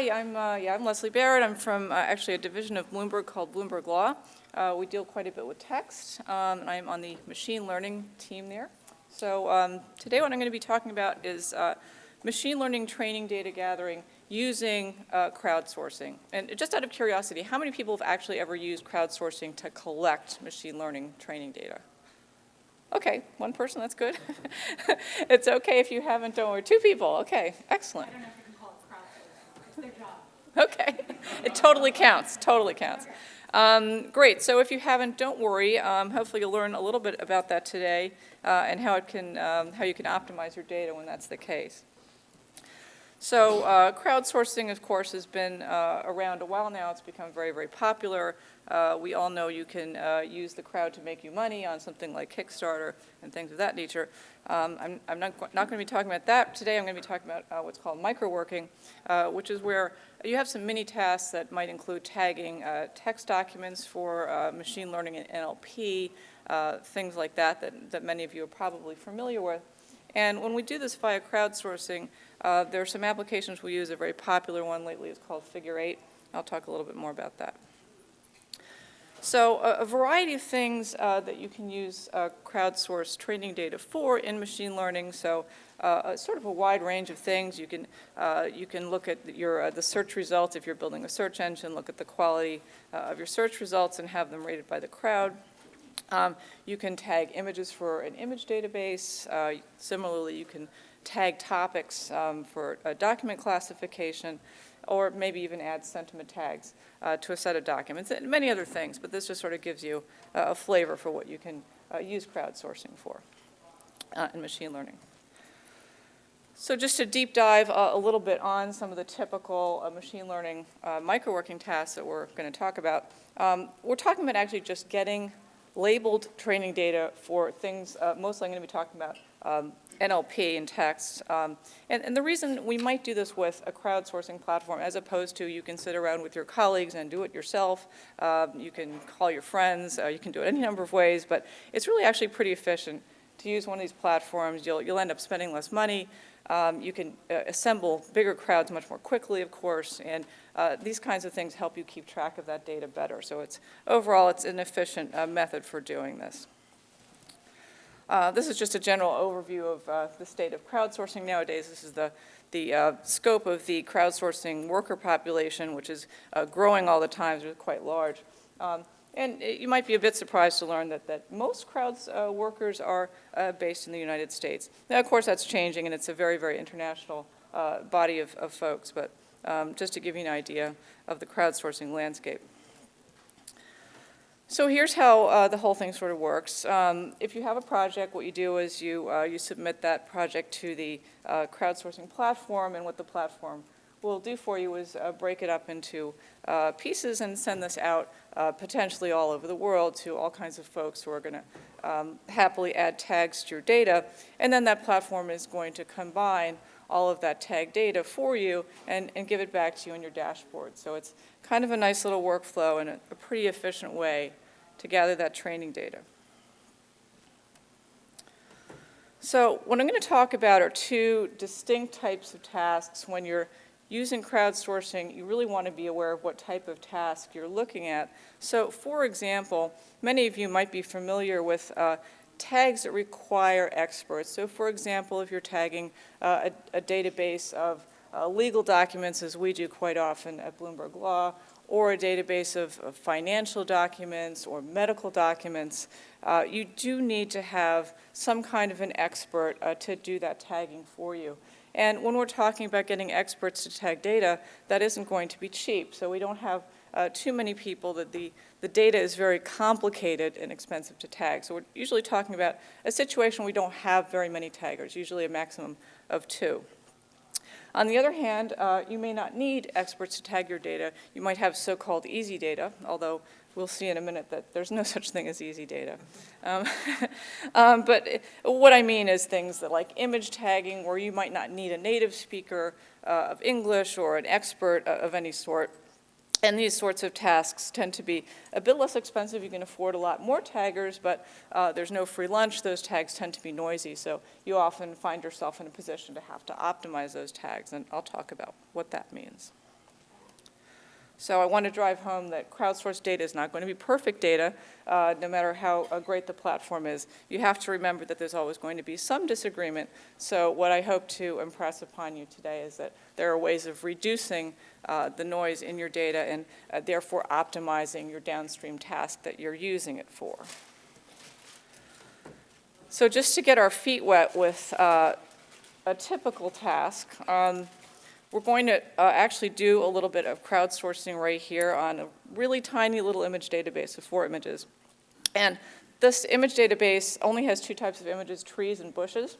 Hi, I'm Leslie Barrett. I'm from actually a division of Bloomberg called Bloomberg Law. We deal quite a bit with text, and I'm on the machine learning team there. So today what I'm going to be talking about is machine learning training data gathering using crowdsourcing. And just out of curiosity, how many people have actually ever used crowdsourcing to collect machine learning training data? Okay, one person, that's good. It's okay if you haven't, don't worry. Two people, okay, excellent. I don't know if you can call it crowdsourcing, it's their job. Okay, it totally counts, totally counts. Great, so if you haven't, don't worry. Hopefully you'll learn a little bit about that today and how you can optimize your data when that's the case. So crowdsourcing, of course, has been around a while now. It's become very, very popular. We all know you can use the crowd to make you money on something like Kickstarter and things of that nature. I'm not going to be talking about that today. I'm going to be talking about what's called microworking, which is where you have some mini tasks that might include tagging text documents for machine learning and NLP, things like that many of you are probably familiar with. And when we do this via crowdsourcing, there are some applications we use. A very popular one lately is called Figure 8. I'll talk a little bit more about that. So a variety of things that you can use crowdsourced training data for in machine learning. So sort of a wide range of things. You can look at the search results if you're building a search engine, look at the quality of your search results and have them rated by the crowd. You can tag images for an image database. Similarly, you can tag topics for a document classification, or maybe even add sentiment tags to a set of documents, and many other things. But this just sort of gives you a flavor for what you can use crowdsourcing for in machine learning. So just to deep dive a little bit on some of the typical machine learning microworking tasks that we're going to talk about, we're talking about actually just getting labeled training data for things, mostly I'm going to be talking about NLP and text. And the reason we might do this with a crowdsourcing platform as opposed to you can sit around with your colleagues and do it yourself, you can call your friends, you can do it any number of ways, but it's really actually pretty efficient to use one of these platforms. You'll end up spending less money. You can assemble bigger crowds much more quickly, of course, and these kinds of things help you keep track of that data better. So overall, it's an efficient method for doing this. This is just a general overview of the state of crowdsourcing nowadays. This is the scope of the crowdsourcing worker population, which is growing all the time. It's quite large. And you might be a bit surprised to learn that most workers are based in the United States. Now, of course, that's changing, and it's a very, very international body of folks, but just to give you an idea of the crowdsourcing landscape. So here's how the whole thing sort of works. If you have a project, what you do is you submit that project to the crowdsourcing platform, and what the platform will do for you is break it up into pieces and send this out potentially all over the world to all kinds of folks who are going to happily add tags to your data. And then that platform is going to combine all of that tag data for you and give it back to you in your dashboard. So it's kind of a nice little workflow and a pretty efficient way to gather that training data. So what I'm going to talk about are two distinct types of tasks. When you're using crowdsourcing, you really want to be aware of what type of task you're looking at. So for example, many of you might be familiar with tags that require experts. So for example, if you're tagging a database of legal documents, as we do quite often at Bloomberg Law, or a database of financial documents or medical documents, you do need to have some kind of an expert to do that tagging for you. And when we're talking about getting experts to tag data, that isn't going to be cheap. So we don't have too many people. That the data is very complicated and expensive to tag. So we're usually talking about a situation we don't have very many taggers, usually a maximum of 2. On the other hand, you may not need experts to tag your data. You might have so-called easy data, although we'll see in a minute that there's no such thing as easy data. But what I mean is things that like image tagging, where you might not need a native speaker of English or an expert of any sort. And these sorts of tasks tend to be a bit less expensive. You can afford a lot more taggers, but there's no free lunch. Those tags tend to be noisy, so you often find yourself in a position to have to optimize those tags, and I'll talk about what that means. So I want to drive home that crowdsourced data is not going to be perfect data, no matter how great the platform is. You have to remember that there's always going to be some disagreement. So what I hope to impress upon you today is that there are ways of reducing the noise in your data and therefore optimizing your downstream task that you're using it for. So just to get our feet wet with a typical task, we're going to actually do a little bit of crowdsourcing right here on a really tiny little image database of 4 images. And this image database only has 2 types of images, trees and bushes.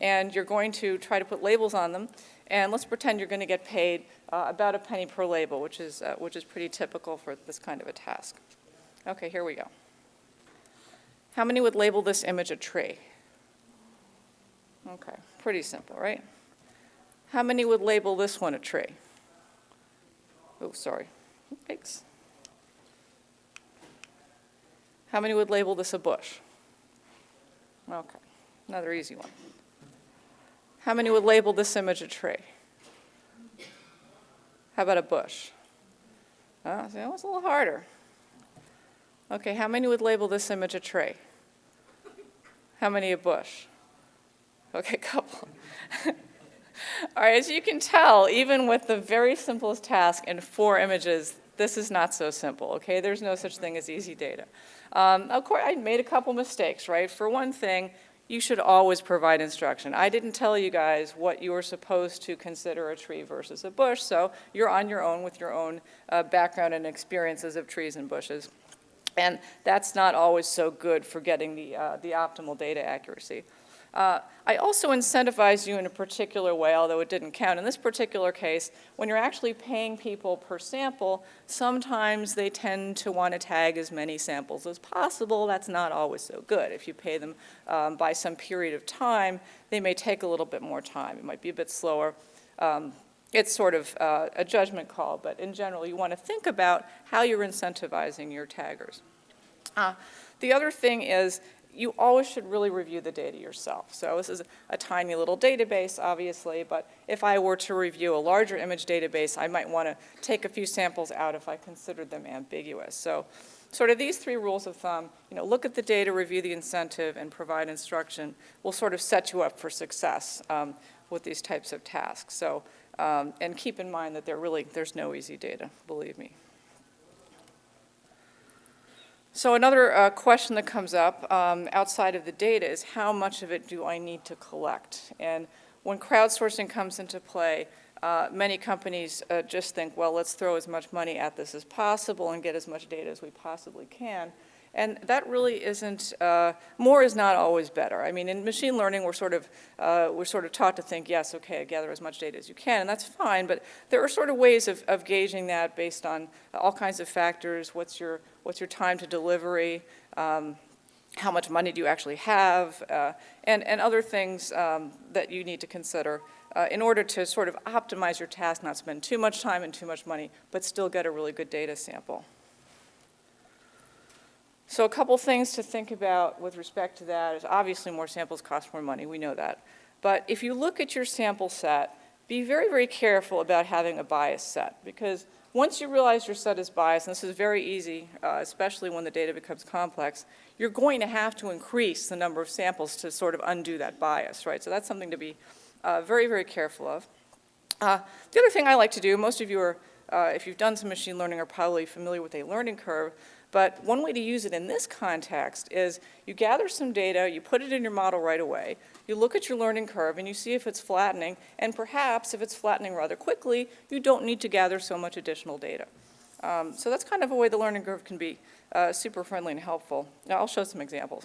And you're going to try to put labels on them. And let's pretend you're going to get paid about a penny per label, which is pretty typical for this kind of a task. Okay, here we go. How many would label this image a tree? Okay, pretty simple, right? How many would label this one a tree? Oh, sorry. Thanks. How many would label this a bush? Okay, another easy one. How many would label this image a tree? How about a bush? Oh, that was a little harder. Okay, how many would label this image a tree? How many a bush? Okay, a couple. All right, as you can tell, even with the very simplest task in 4 images, this is not so simple, okay? There's no such thing as easy data. Of course, I made a couple mistakes, right? For one thing, you should always provide instruction. I didn't tell you guys what you were supposed to consider a tree versus a bush, so you're on your own with your own background and experiences of trees and bushes. And that's not always so good for getting the optimal data accuracy. I also incentivize you in a particular way, although it didn't count. In this particular case, when you're actually paying people per sample, sometimes they tend to want to tag as many samples as possible. That's not always so good. If you pay them by some period of time, they may take a little bit more time. It might be a bit slower. It's sort of a judgment call, but in general, you want to think about how you're incentivizing your taggers. The other thing is, you always should really review the data yourself. So this is a tiny little database, obviously, but if I were to review a larger image database, I might want to take a few samples out if I considered them ambiguous. So sort of these 3 rules of thumb, look at the data, review the incentive, and provide instruction will sort of set you up for success with these types of tasks. So, and keep in mind that there's no easy data, believe me. So another question that comes up outside of the data is how much of it do I need to collect? And when crowdsourcing comes into play, many companies just think, well, let's throw as much money at this as possible and get as much data as we possibly can. And that really isn't, more is not always better. I mean, in machine learning, we're sort of taught to think, yes, okay, gather as much data as you can, and that's fine, but there are sort of ways of gauging that based on all kinds of factors. What's your time to delivery? How much money do you actually have? And other things that you need to consider in order to sort of optimize your task, not spend too much time and too much money, but still get a really good data sample. So a couple things to think about with respect to that is obviously more samples cost more money, we know that. But if you look at your sample set, be very, very careful about having a bias set, because once you realize your set is biased, and this is very easy, especially when the data becomes complex, you're going to have to increase the number of samples to sort of undo that bias, right? So that's something to be very, very careful of. The other thing I like to do, most of you are, if you've done some machine learning, are probably familiar with a learning curve. But one way to use it in this context is you gather some data, you put it in your model right away, you look at your learning curve and you see if it's flattening, and perhaps if it's flattening rather quickly, you don't need to gather so much additional data. So that's kind of a way the learning curve can be super friendly and helpful. Now I'll show some examples.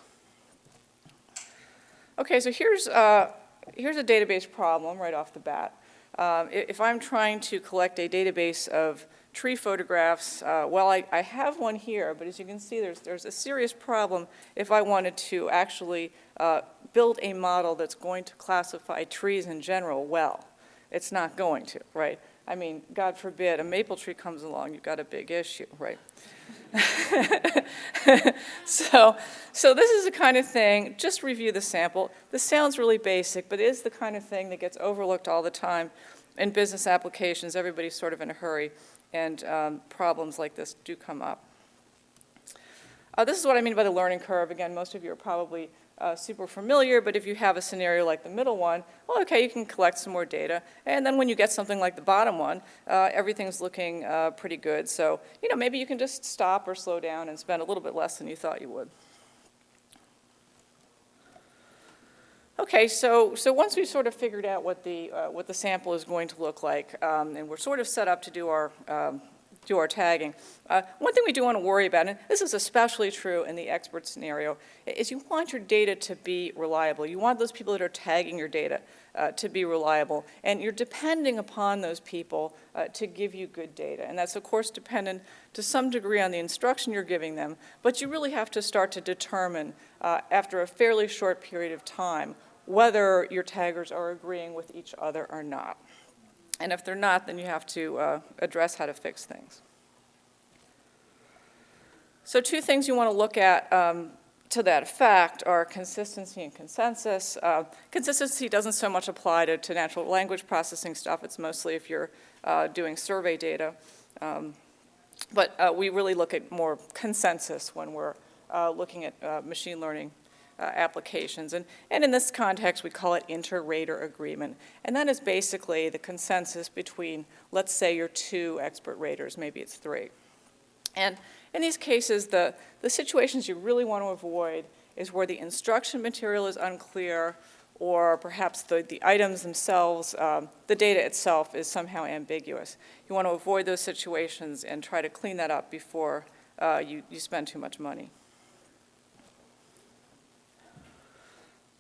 Okay, so here's a database problem right off the bat. If I'm trying to collect a database of tree photographs, well, I have one here, but as you can see, there's a serious problem if I wanted to actually build a model that's going to classify trees in general well. It's not going to, right? I mean, God forbid, a maple tree comes along, you've got a big issue, right? So this is the kind of thing, just review the sample. This sounds really basic, but it is the kind of thing that gets overlooked all the time. in business applications, everybody's sort of in a hurry, and problems like this do come up. This is what I mean by the learning curve. Again, most of you are probably super familiar, but if you have a scenario like the middle one, well, okay, you can collect some more data, and then when you get something like the bottom one, everything's looking pretty good. So, maybe you can just stop or slow down and spend a little bit less than you thought you would. Okay, so once we've sort of figured out what the sample is going to look like, and we're sort of set up to do our tagging, one thing we do want to worry about, and this is especially true in the expert scenario, is you want your data to be reliable. You want those people that are tagging your data to be reliable, and you're depending upon those people to give you good data. And that's, of course, dependent to some degree on the instruction you're giving them, but you really have to start to determine, after a fairly short period of time, whether your taggers are agreeing with each other or not. And if they're not, then you have to address how to fix things. So two things you want to look at to that effect are consistency and consensus. Consistency doesn't so much apply to natural language processing stuff. It's mostly if you're doing survey data. But we really look at more consensus when we're looking at machine learning applications. And in this context, we call it inter-rater agreement. And that is basically the consensus between, let's say, your two expert raters, maybe it's three. And in these cases, the situations you really want to avoid is where the instruction material is unclear, or perhaps the items themselves, the data itself is somehow ambiguous. You want to avoid those situations and try to clean that up before you spend too much money.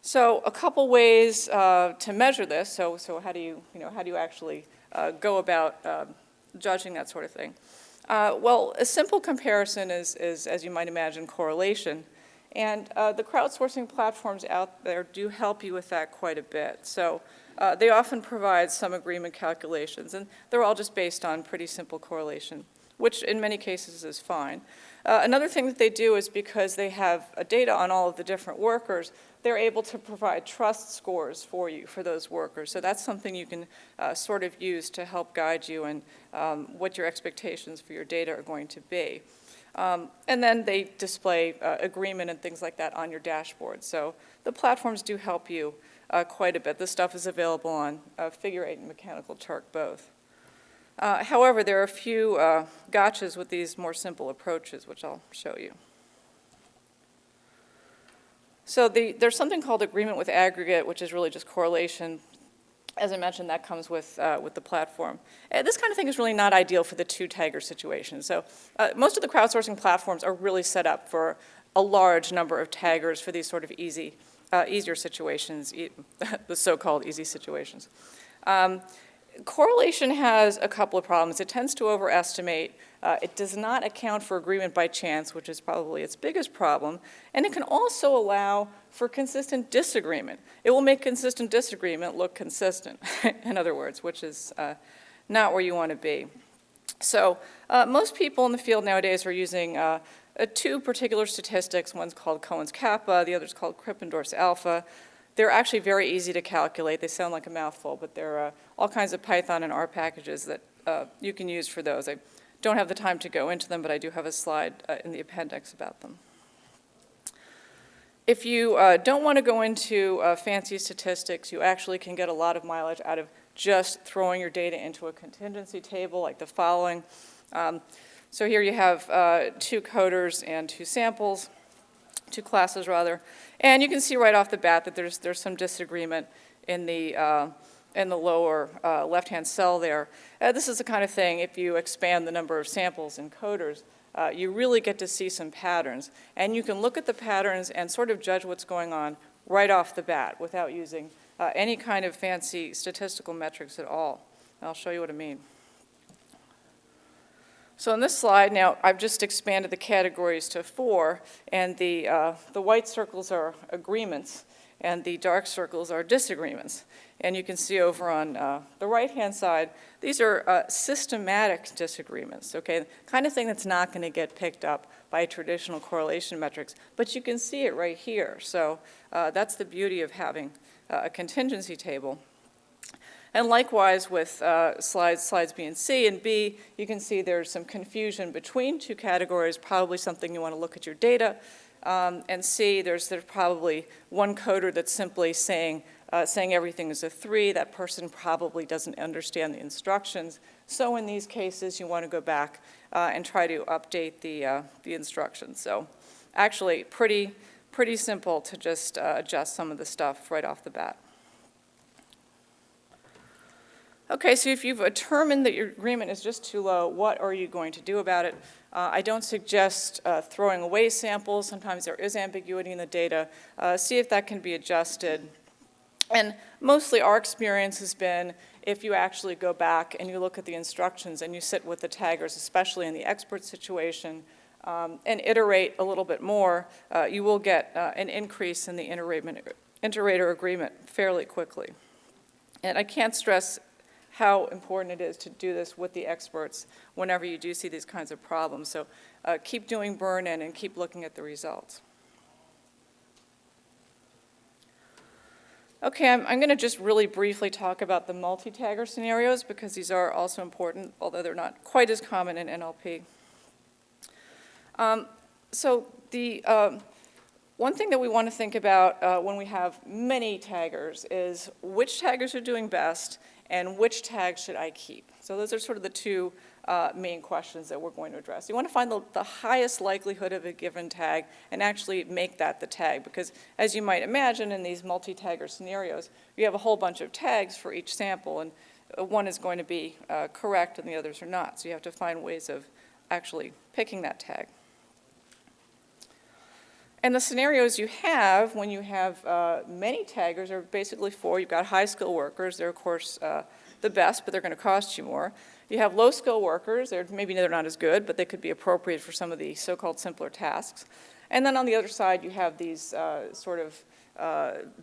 So a couple ways to measure this. So how do you actually go about judging that sort of thing? Well, a simple comparison is, as you might imagine, correlation. And the crowdsourcing platforms out there do help you with that quite a bit. So they often provide some agreement calculations, and they're all just based on pretty simple correlation, which in many cases is fine. Another thing that they do is, because they have data on all of the different workers, they're able to provide trust scores for you for those workers. So that's something you can sort of use to help guide you in what your expectations for your data are going to be. And then they display agreement and things like that on your dashboard. So the platforms do help you quite a bit. This stuff is available on Figure 8 and Mechanical Turk both. However, there are a few gotchas with these more simple approaches, which I'll show you. So there's something called agreement with aggregate, which is really just correlation. As I mentioned, that comes with the platform. This kind of thing is really not ideal for the two-tagger situation. So most of the crowdsourcing platforms are really set up for a large number of taggers for these sort of easier situations, the so-called easy situations. Correlation has a couple of problems. It tends to overestimate. It does not account for agreement by chance, which is probably its biggest problem. And it can also allow for consistent disagreement. It will make consistent disagreement look consistent, in other words, which is not where you want to be. So most people in the field nowadays are using two particular statistics. One's called Cohen's kappa, the other's called Krippendorf's alpha. They're actually very easy to calculate. They sound like a mouthful, but there are all kinds of Python and R packages that you can use for those. I don't have the time to go into them, but I do have a slide in the appendix about them. If you don't want to go into fancy statistics, you actually can get a lot of mileage out of just throwing your data into a contingency table like the following. So here you have two coders and two samples. Two classes rather, and you can see right off the bat that there's some disagreement in the lower left-hand cell there. This is the kind of thing, if you expand the number of samples and coders, you really get to see some patterns, and you can look at the patterns and sort of judge what's going on right off the bat without using any kind of fancy statistical metrics at all. And I'll show you what I mean. So in this slide, now I've just expanded the categories to 4, and the white circles are agreements, and the dark circles are disagreements. And you can see over on the right-hand side, these are systematic disagreements, okay? Kind of thing that's not going to get picked up by traditional correlation metrics, but you can see it right here. So that's the beauty of having a contingency table. And likewise with slides B and C. And B, you can see there's some confusion between two categories, probably something you want to look at your data. And C, there's probably one coder that's simply saying everything is a 3. That person probably doesn't understand the instructions. So in these cases, you want to go back and try to update the instructions. So actually, pretty simple to just adjust some of the stuff right off the bat. Okay, so if you've determined that your agreement is just too low, what are you going to do about it? I don't suggest throwing away samples. Sometimes there is ambiguity in the data. See if that can be adjusted. And mostly our experience has been if you actually go back and you look at the instructions and you sit with the taggers, especially in the expert situation, and iterate a little bit more, you will get an increase in the inter-rater agreement fairly quickly. And I can't stress how important it is to do this with the experts whenever you do see these kinds of problems. So keep doing burn-in and keep looking at the results. Okay, I'm going to just really briefly talk about the MultiTagger scenarios because these are also important, although they're not quite as common in NLP. So the one thing that we want to think about when we have many taggers is which taggers are doing best and which tags should I keep. So those are sort of the two main questions that we're going to address. You want to find the highest likelihood of a given tag and actually make that the tag, because as you might imagine in these multi-tagger scenarios, you have a whole bunch of tags for each sample, and one is going to be correct and the others are not. So you have to find ways of actually picking that tag. And the scenarios you have when you have many taggers are basically 4. You've got high-skill workers. They're, of course, the best, but they're going to cost you more. You have low-skill workers. Maybe they're not as good, but they could be appropriate for some of the so-called simpler tasks. And then on the other side, you have these sort of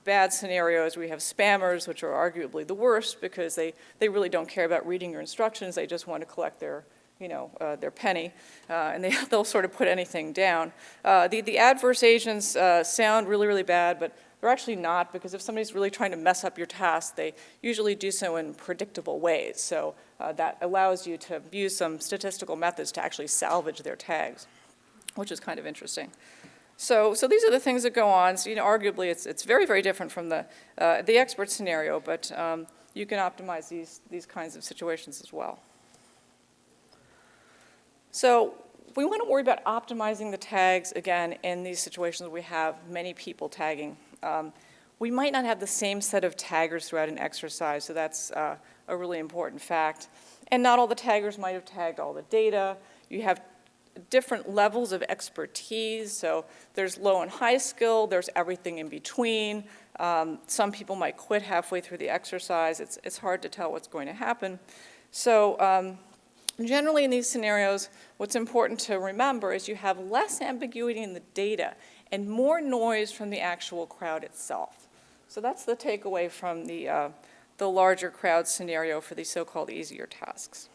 bad scenarios where you have spammers, which are arguably the worst because they really don't care about reading your instructions. They just want to collect their penny, and they'll sort of put anything down. The adverse agents sound really, really bad, but they're actually not, because if somebody's really trying to mess up your task, they usually do so in predictable ways. So that allows you to use some statistical methods to actually salvage their tags, which is kind of interesting. So these are the things that go on. So, arguably, it's very, very different from the expert scenario, but you can optimize these kinds of situations as well. So we want to worry about optimizing the tags, again, in these situations where we have many people tagging. We might not have the same set of taggers throughout an exercise, so that's a really important fact. And not all the taggers might have tagged all the data. You have different levels of expertise, so there's low and high skill, there's everything in between. Some people might quit halfway through the exercise. It's hard to tell what's going to happen. So generally in these scenarios, what's important to remember is you have less ambiguity in the data and more noise from the actual crowd itself. So that's the takeaway from the larger crowd scenario for these so-called easier tasks.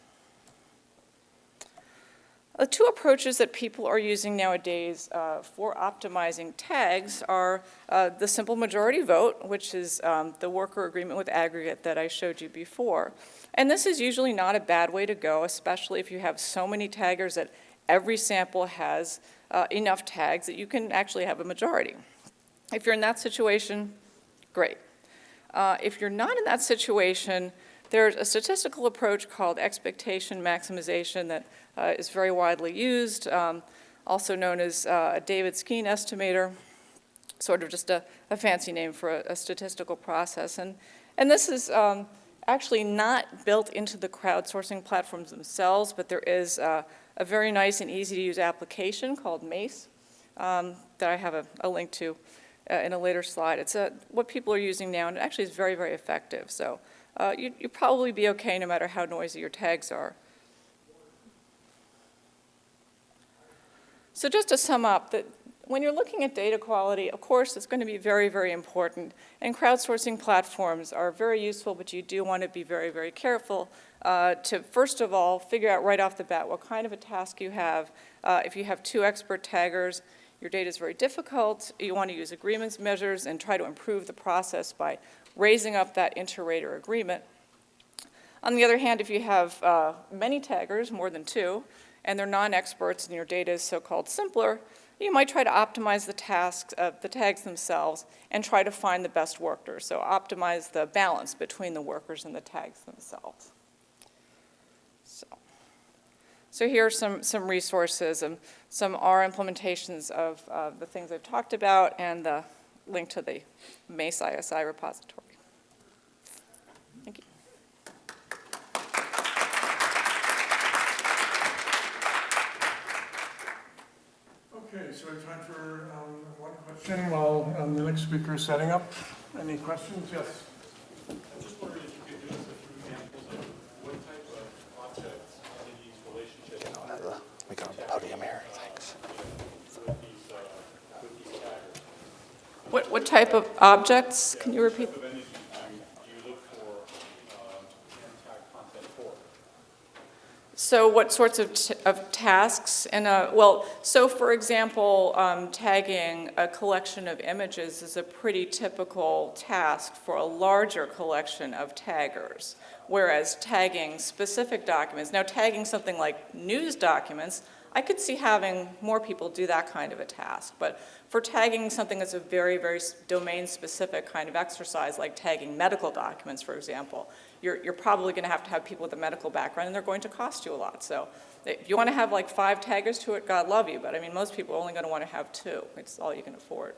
The two approaches that people are using nowadays for optimizing tags are the simple majority vote, which is the worker agreement with Aggregate that I showed you before. And this is usually not a bad way to go, especially if you have so many taggers that every sample has enough tags that you can actually have a majority. If you're in that situation, great. If you're not in that situation, there's a statistical approach called expectation maximization that is very widely used, also known as a David-Skeen estimator, sort of just a fancy name for a statistical process. And this is actually not built into the crowdsourcing platforms themselves, but there is a very nice and easy-to-use application called MACE that I have a link to in a later slide. It's what people are using now, and it actually is very, very effective. So you'd probably be okay no matter how noisy your tags are. So just to sum up, that when you're looking at data quality, of course, it's going to be very, very important. And crowdsourcing platforms are very useful, but you do want to be very, very careful to, first of all, figure out right off the bat what kind of a task you have. If you have 2 expert taggers, your data is very difficult. You want to use agreements measures and try to improve the process by raising up that inter-rater agreement. On the other hand, if you have many taggers, more than 2, and they're non-experts and your data is so-called simpler, you might try to optimize the tags themselves and try to find the best workers. So optimize the balance between the workers and the tags themselves. So here are some resources and some R implementations of the things I've talked about and the link to the MACE ISI repository. Thank you. Okay, so we have time for one question while the next speaker is setting up. Any questions? Yes. I just wondered if you could give us a few examples of what type of objects in these relationships. We got a podium here, thanks. With these taggers. What type of objects? Can you repeat? What type of entities do you look for tag content for? So what sorts of tasks? So for example, tagging a collection of images is a pretty typical task for a larger collection of taggers, whereas tagging specific documents, now tagging something like news documents, I could see having more people do that kind of a task. But for tagging something that's a very, very domain-specific kind of exercise, like tagging medical documents, for example, you're probably going to have people with a medical background, and they're going to cost you a lot. So if you want to have like 5 taggers to it, God love you. But I mean, most people are only going to want to have 2. It's all you can afford.